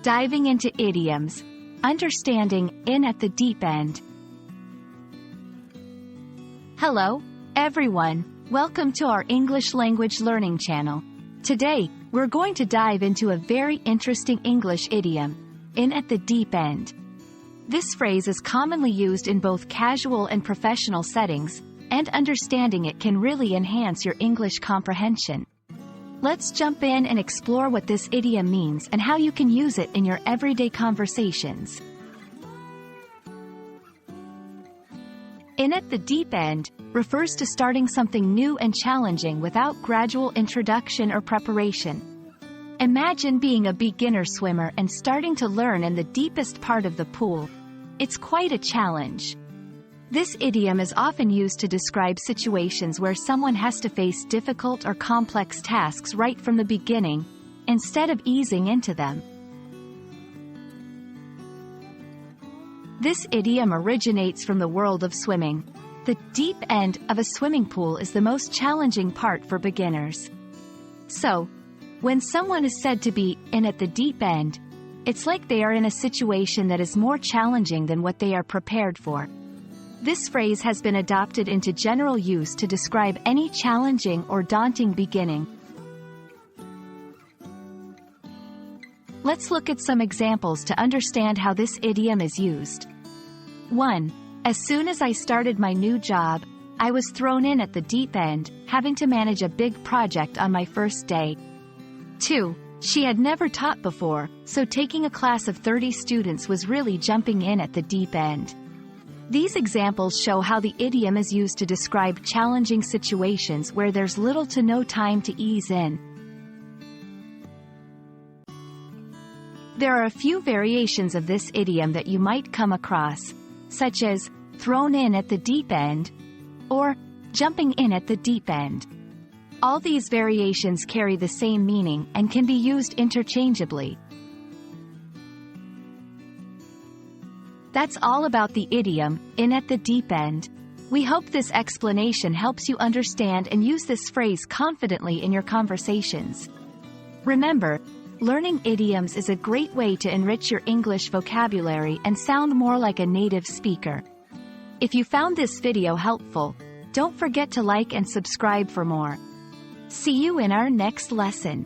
Diving into idioms, understanding in at the deep end. Hello, everyone. Welcome to our English language learning channel. Today, we're going to dive into a very interesting English idiom, in at the deep end. This phrase is commonly used in both casual and professional settings, and understanding it can really enhance your English comprehension. Let's jump in and explore what this idiom means and how you can use it in your everyday conversations. In at the deep end refers to starting something new and challenging without gradual introduction or preparation. Imagine being a beginner swimmer and starting to learn in the deepest part of the pool. It's quite a challenge. This idiom is often used to describe situations where someone has to face difficult or complex tasks right from the beginning, instead of easing into them. This idiom originates from the world of swimming. The deep end of a swimming pool is the most challenging part for beginners. So, when someone is said to be in at the deep end, it's like they are in a situation that is more challenging than what they are prepared for. This phrase has been adopted into general use to describe any challenging or daunting beginning. Let's look at some examples to understand how this idiom is used. 1. As soon as I started my new job, I was thrown in at the deep end, having to manage a big project on my first day. 2. She had never taught before, so taking a class of 30 students was really jumping in at the deep end. These examples show how the idiom is used to describe challenging situations where there's little to no time to ease in. There are a few variations of this idiom that you might come across, such as thrown in at the deep end or jumping in at the deep end. All these variations carry the same meaning and can be used interchangeably. That's all about the idiom, in at the deep end. We hope this explanation helps you understand and use this phrase confidently in your conversations. Remember, learning idioms is a great way to enrich your English vocabulary and sound more like a native speaker. If you found this video helpful, don't forget to like and subscribe for more. See you in our next lesson.